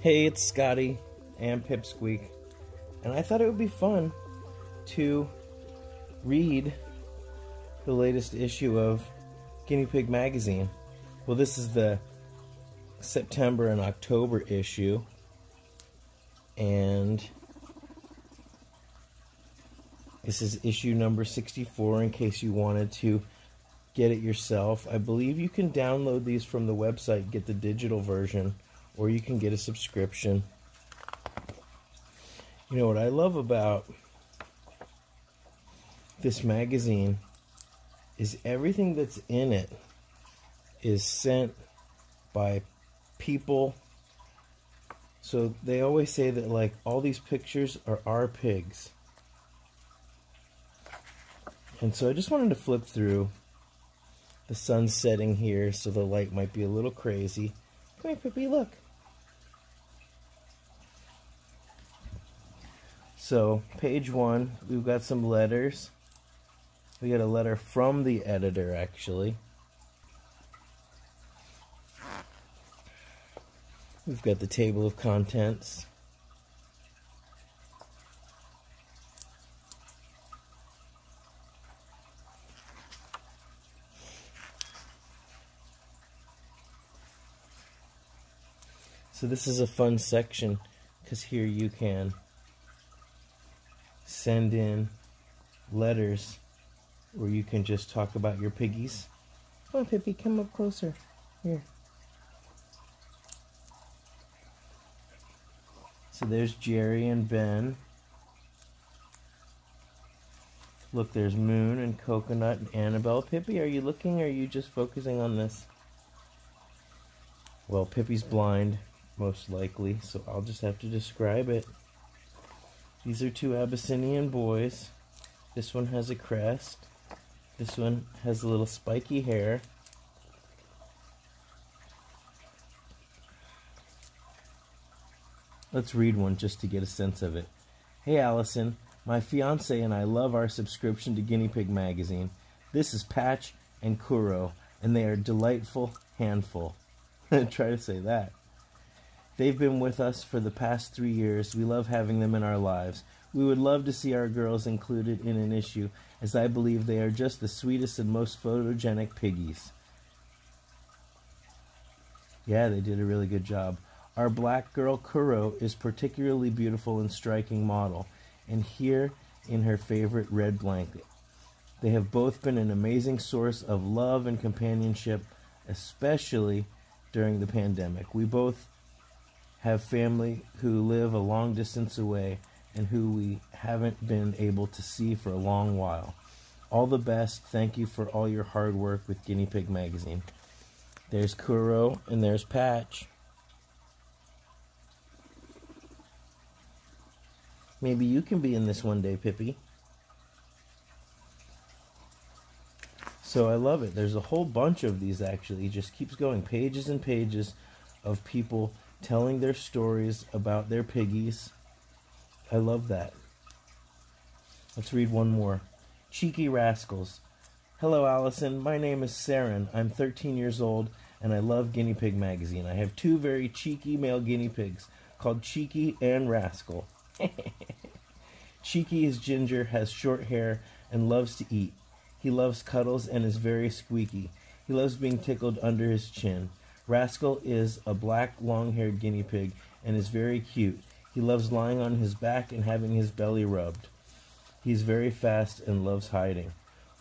Hey, it's Scotty and Pipsqueak, and I thought it would be fun to read the latest issue of Guinea Pig magazine. Well, this is the September and October issue, and this is issue number 64 in case you wanted to get it yourself. I believe you can download these from the website, get the digital version, or you can get a subscription. You know what I love about this magazine is everything that's in it is sent by people. So they always say that, like, all these pictures are our pigs. And so I just wanted to flip through. The sun's setting here, so the light might be a little crazy. Come here, Pippi, look. So, page 1, we've got some letters. We got a letter from the editor, actually. We've got the table of contents. So this is a fun section, because here you can send in letters, or you can just talk about your piggies. Come on, Pippi, come up closer. Here. So there's Jerry and Ben. Look, there's Moon and Coconut and Annabelle. Pippi, are you looking, or are you just focusing on this? Well, Pippi's blind, most likely, so I'll just have to describe it. These are two Abyssinian boys. This one has a crest. This one has a little spiky hair. Let's read one just to get a sense of it. Hey Allison, my fiance and I love our subscription to Guinea Pig magazine. This is Patch and Kuro, and they are a delightful handful. Try to say that. They've been with us for the past 3 years. We love having them in our lives. We would love to see our girls included in an issue, as I believe they are just the sweetest and most photogenic piggies. Yeah, they did a really good job. Our black girl, Kuro, is particularly beautiful and striking model, and here in her favorite red blanket. They have both been an amazing source of love and companionship, especially during the pandemic. We both have family who live a long distance away and who we haven't been able to see for a long while. All the best. Thank you for all your hard work with Guinea Pig magazine. There's Kuro and there's Patch. Maybe you can be in this one day, Pippi. So I love it. There's a whole bunch of these, actually. It just keeps going. Pages and pages of people telling their stories about their piggies. I love that. Let's read one more. Cheeky Rascals. Hello, Allison. My name is Saren. I'm 13 years old, and I love Guinea Pig magazine. I have two very cheeky male guinea pigs called Cheeky and Rascal. Cheeky is ginger, has short hair, and loves to eat. He loves cuddles and is very squeaky. He loves being tickled under his chin. Rascal is a black, long-haired guinea pig and is very cute. He loves lying on his back and having his belly rubbed. He's very fast and loves hiding.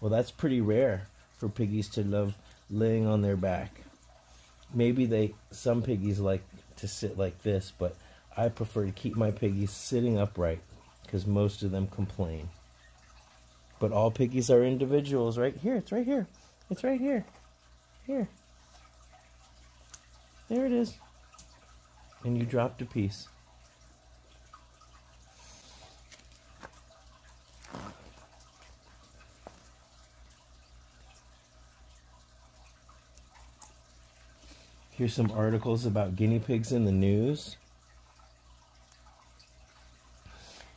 Well, that's pretty rare for piggies to love laying on their back. Maybe some piggies like to sit like this, but I prefer to keep my piggies sitting upright because most of them complain. But all piggies are individuals, right? Here, it's right here. It's right here. Here. There it is. And you dropped a piece. Here's some articles about guinea pigs in the news.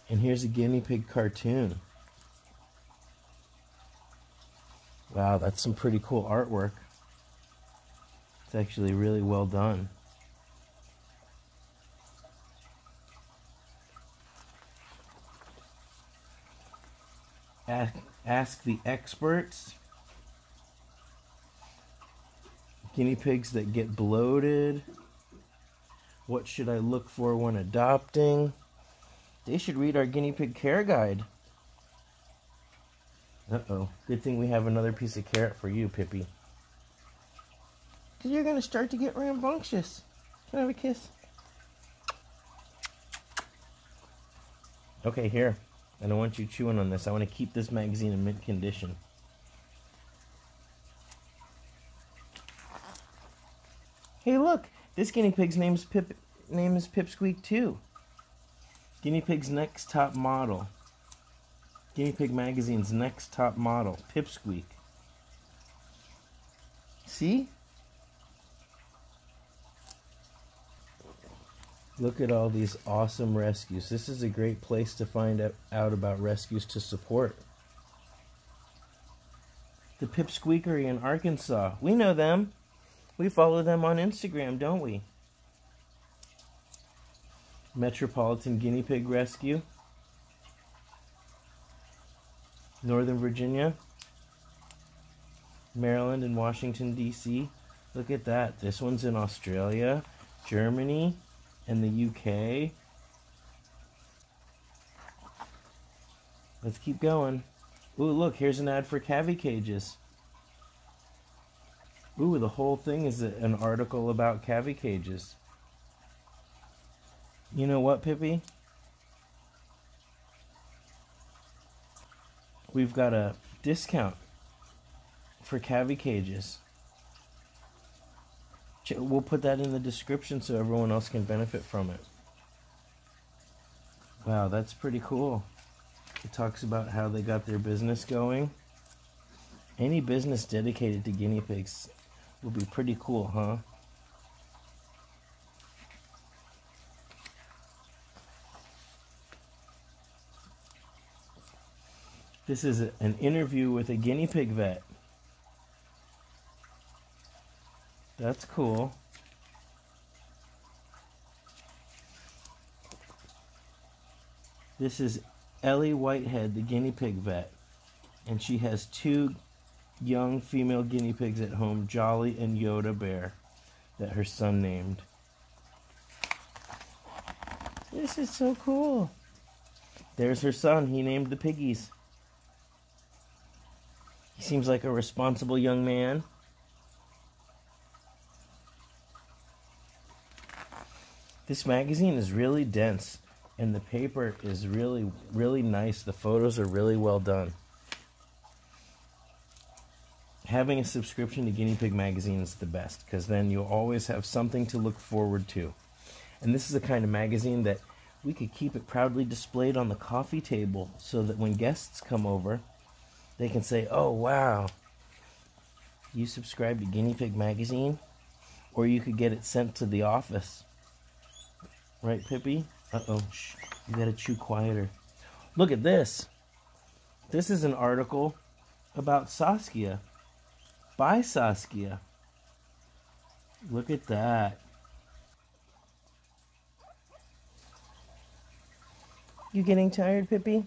And here's a guinea pig cartoon. Wow, that's some pretty cool artwork. It's actually really well done. Ask the experts. Guinea pigs that get bloated. What should I look for when adopting? They should read our guinea pig care guide. Uh-oh. Good thing we have another piece of carrot for you, Pippi. Because you're going to start to get rambunctious. Can I have a kiss? Okay, here. I don't want you chewing on this. I want to keep this magazine in mint condition. Hey, look. This guinea pig's name is Pipsqueak too. Guinea pig's next top model. Guinea Pig Magazine's next top model, Pipsqueak. See? Look at all these awesome rescues. This is a great place to find out about rescues to support. The Pipsqueakery in Arkansas. We know them. We follow them on Instagram, don't we? Metropolitan Guinea Pig Rescue. Northern Virginia. Maryland and Washington, D.C. Look at that. This one's in Australia, Germany, and the UK. Let's keep going. Ooh, look, here's an ad for cavy cages. Ooh, the whole thing is an article about cavy cages. You know what, Pippi? We've got a discount for cavy cages. We'll put that in the description so everyone else can benefit from it. Wow, that's pretty cool. It talks about how they got their business going. Any business dedicated to guinea pigs will be pretty cool, huh? This is an interview with a guinea pig vet. That's cool. This is Ellie Whitehead, the guinea pig vet. And she has 2 young female guinea pigs at home, Jolly and Yoda Bear, that her son named. This is so cool. There's her son. He named the Piggies. He seems like a responsible young man. This magazine is really dense, and the paper is really, really nice. The photos are really well done. Having a subscription to Guinea Pig Magazine is the best, because then you'll always have something to look forward to. And this is the kind of magazine that we could keep it proudly displayed on the coffee table so that when guests come over, they can say, "Oh, wow, you subscribe to Guinea Pig Magazine?" Or you could get it sent to the office. Right, Pippi? Uh-oh, shh, you gotta chew quieter. Look at this. This is an article about Saskia. By Saskia. Look at that. You getting tired, Pippi?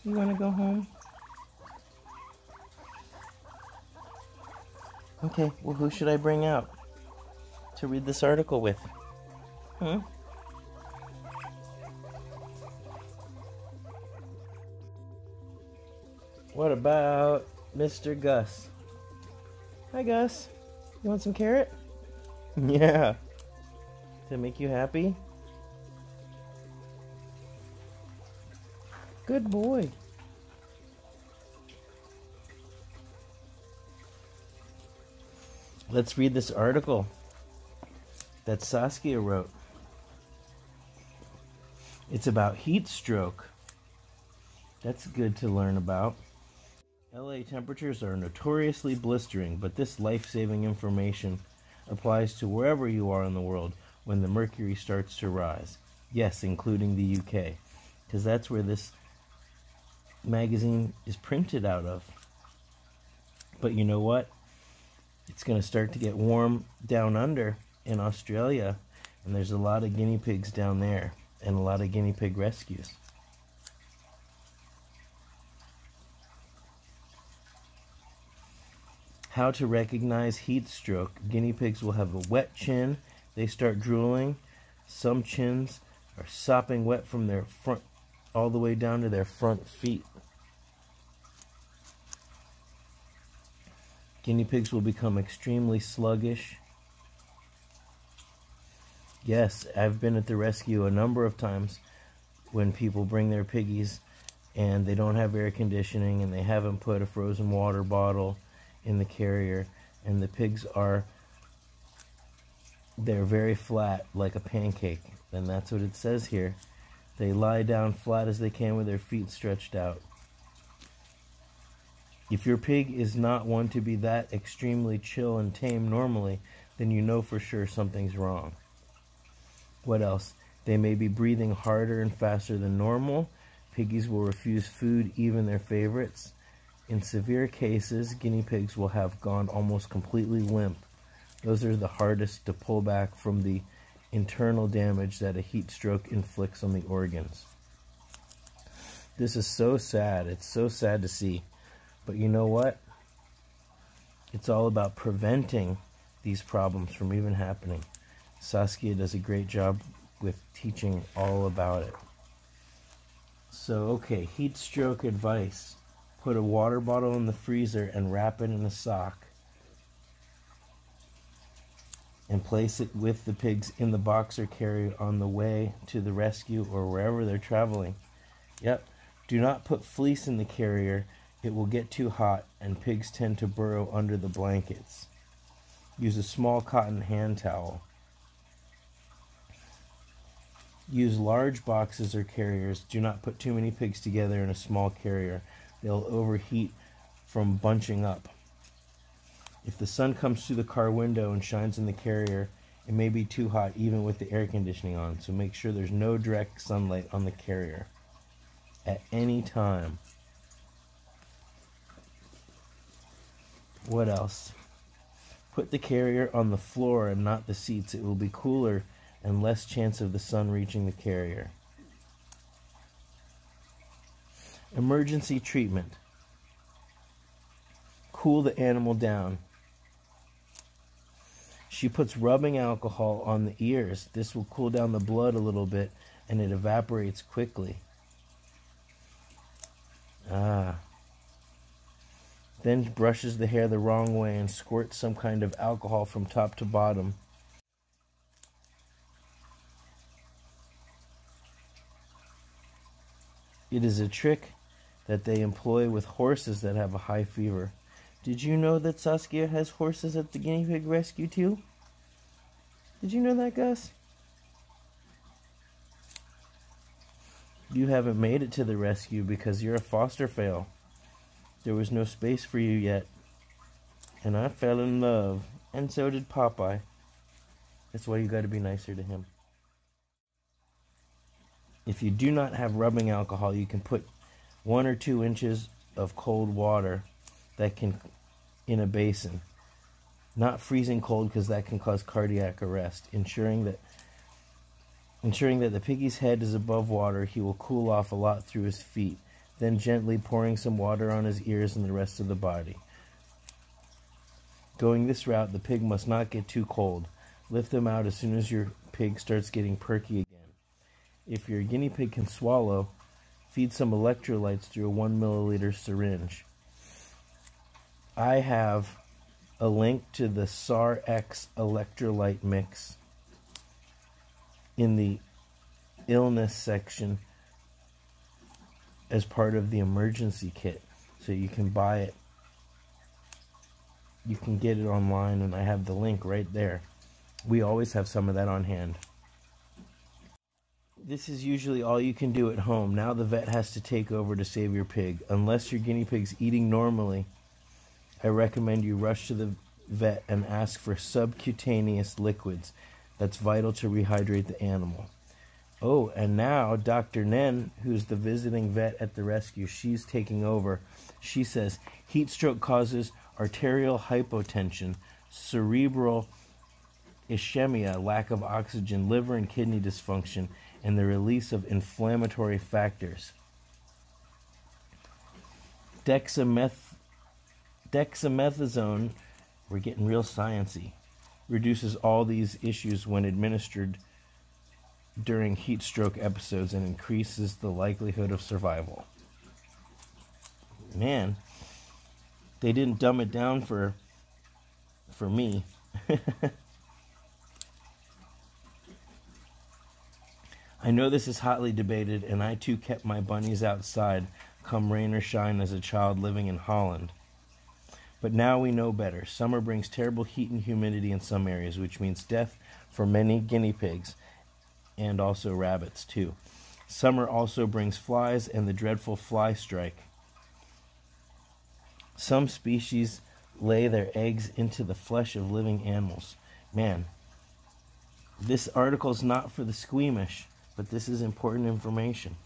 You want to go home? Okay, well, who should I bring out to read this article with? Hmm? What about Mr. Gus? Hi, Gus. You want some carrot? Yeah. Does that make you happy? Good boy. Let's read this article that Saskia wrote. It's about heat stroke. That's good to learn about. LA temperatures are notoriously blistering, but this life-saving information applies to wherever you are in the world when the mercury starts to rise. Yes, including the UK, because that's where this magazine is printed out of. But you know what? It's going to start to get warm down under in Australia, and there's a lot of guinea pigs down there and a lot of guinea pig rescues. How to recognize heat stroke. Guinea pigs will have a wet chin. They start drooling. Some chins are sopping wet from their front all the way down to their front feet. Guinea pigs will become extremely sluggish. Yes, I've been at the rescue a number of times when people bring their piggies and they don't have air conditioning and they haven't put a frozen water bottle in the carrier, and the pigs they're very flat like a pancake, and that's what it says here. They lie down flat as they can with their feet stretched out. If your pig is not one to be that extremely chill and tame normally, then you know for sure something's wrong. What else? They may be breathing harder and faster than normal. Piggies will refuse food, even their favorites. In severe cases, guinea pigs will have gone almost completely limp. Those are the hardest to pull back from the internal damage that a heat stroke inflicts on the organs. This is so sad. It's so sad to see. But you know what? It's all about preventing these problems from even happening. Saskia does a great job with teaching all about it. So, okay, heat stroke advice. Put a water bottle in the freezer and wrap it in a sock. And place it with the pigs in the boxer carrier on the way to the rescue or wherever they're traveling. Yep. Do not put fleece in the carrier. It will get too hot and pigs tend to burrow under the blankets. Use a small cotton hand towel. Use large boxes or carriers. Do not put too many pigs together in a small carrier. They'll overheat from bunching up. If the sun comes through the car window and shines in the carrier, it may be too hot even with the air conditioning on, so make sure there's no direct sunlight on the carrier at any time. What else? Put the carrier on the floor and not the seats. It will be cooler and less chance of the sun reaching the carrier. Emergency treatment. Cool the animal down. She puts rubbing alcohol on the ears. This will cool down the blood a little bit and it evaporates quickly. Then brushes the hair the wrong way and squirts some kind of alcohol from top to bottom. It is a trick that they employ with horses that have a high fever. Did you know that Saskia has horses at the guinea pig rescue too? Did you know that, Gus? You haven't made it to the rescue because you're a foster fail. There was no space for you yet. And I fell in love. And so did Popeye. That's why you got to be nicer to him. If you do not have rubbing alcohol, you can put 1 or 2 inches of cold water that can in a basin. Not freezing cold because that can cause cardiac arrest. Ensuring that the piggy's head is above water, he will cool off a lot through his feet. Then gently pouring some water on his ears and the rest of the body. Going this route, the pig must not get too cold. Lift them out as soon as your pig starts getting perky again. If your guinea pig can swallow, feed some electrolytes through a 1 milliliter syringe. I have a link to the SAR X electrolyte mix in the illness section as part of the emergency kit, so you can buy it. You can get it online, and I have the link right there. We always have some of that on hand. This is usually all you can do at home. Now the vet has to take over to save your pig. Unless your guinea pig's eating normally, I recommend you rush to the vet and ask for subcutaneous liquids. That's vital to rehydrate the animal. Oh, and now Dr. Nen, who's the visiting vet at the rescue, she's taking over. She says heat stroke causes arterial hypotension, cerebral ischemia, lack of oxygen, liver and kidney dysfunction, and the release of inflammatory factors. Dexamethasone We're getting real sciencey. Reduces all these issues when administered during heat stroke episodes and increases the likelihood of survival. Man, they didn't dumb it down for me. I know this is hotly debated, and I too kept my bunnies outside, come rain or shine, as a child living in Holland. But now we know better. Summer brings terrible heat and humidity in some areas, which means death for many guinea pigs, and also rabbits too. Summer also brings flies and the dreadful fly strike. Some species lay their eggs into the flesh of living animals. Man, this article's not for the squeamish, but this is important information.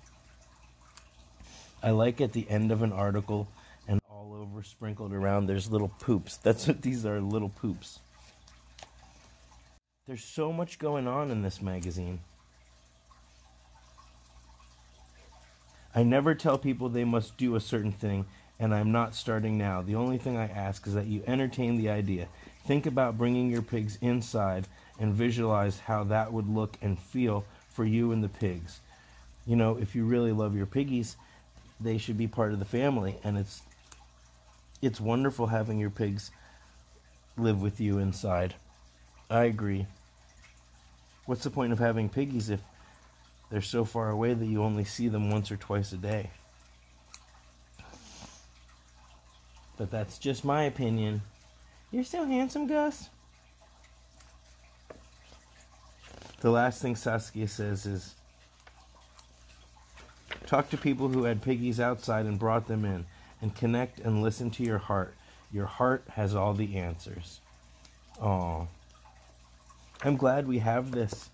I like at the end of an article and all over sprinkled around there's little poops. That's what these are, little poops. There's so much going on in this magazine. I never tell people they must do a certain thing, and I'm not starting now. The only thing I ask is that you entertain the idea. Think about bringing your pigs inside and visualize how that would look and feel for you and the pigs. You know, if you really love your piggies, they should be part of the family, and it's wonderful having your pigs live with you inside. I agree. What's the point of having piggies if they're so far away that you only see them once or twice a day? But that's just my opinion. You're so handsome, Gus. The last thing Saskia says is, talk to people who had piggies outside and brought them in, and connect and listen to your heart. Your heart has all the answers. Aww. I'm glad we have this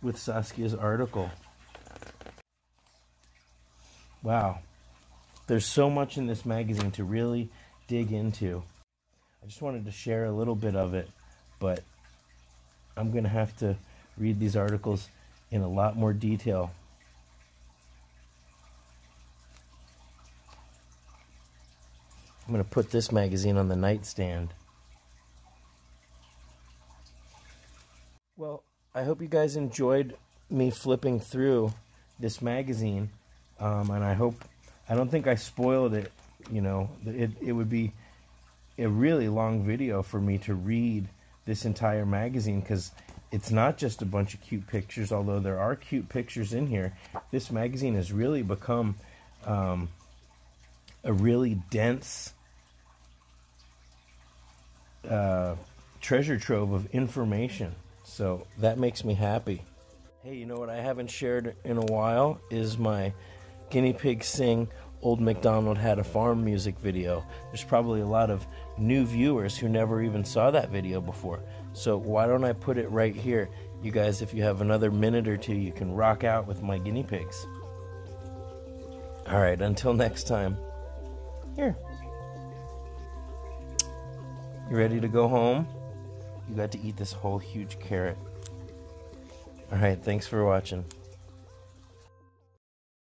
with Saskia's article. Wow. There's so much in this magazine to really dig into. I just wanted to share a little bit of it, but I'm going to have to read these articles in a lot more detail. I'm going to put this magazine on the nightstand. Well, I hope you guys enjoyed me flipping through this magazine, and I don't think I spoiled it. You know, it would be a really long video for me to read this entire magazine, because it's not just a bunch of cute pictures, although there are cute pictures in here. This magazine has really become a really dense treasure trove of information. So that makes me happy. Hey, you know what I haven't shared in a while is my Guinea Pig Sing Old MacDonald Had a Farm music video. There's probably a lot of new viewers who never even saw that video before. So why don't I put it right here? You guys, if you have another minute or two, you can rock out with my guinea pigs. Alright, until next time. Here. You ready to go home? You got to eat this whole huge carrot. Alright, thanks for watching.